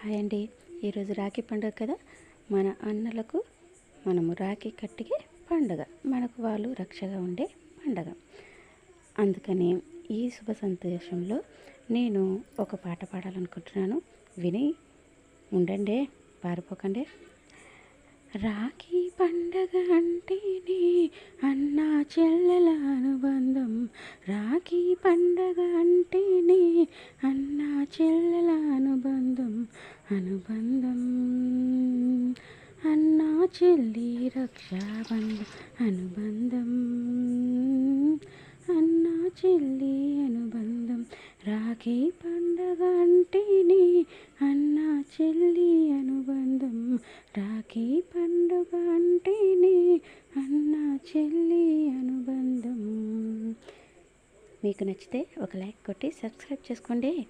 Hi అండి. ఈరోజు రాఖీ పండుగ కదా. మన అన్నలకు మనము రాఖీ కట్టిగే పండుగ, మనకు వాళ్ళు రక్షగా ఉండే పండుగ. అందుకని ఈ శుభ సంతోషంలో నేను ఒక పాట పాడాలనుకుంటున్నాను. విని ఉండండి, పారిపోకండి. రాఖీ పండగ అంటేనే అన్నా చెల్లెల అనుబంధం. రాఖీ పండగ అంటేనే అన్నా చెల్లెల అనుబంధం. అన్నా చెల్లి రక్షాబంధం. అనుబంధం అన్నా చెల్లి అనుబంధం. రాఖీ పండగ అంటేనే అన్నా చెల్లి అనుబంధం. రాఖీ పండుగ అంటేనే అన్నా చెల్లి అనుబంధం. మీకు నచ్చితే ఒక లైక్ కొట్టి సబ్స్క్రైబ్ చేసుకోండి.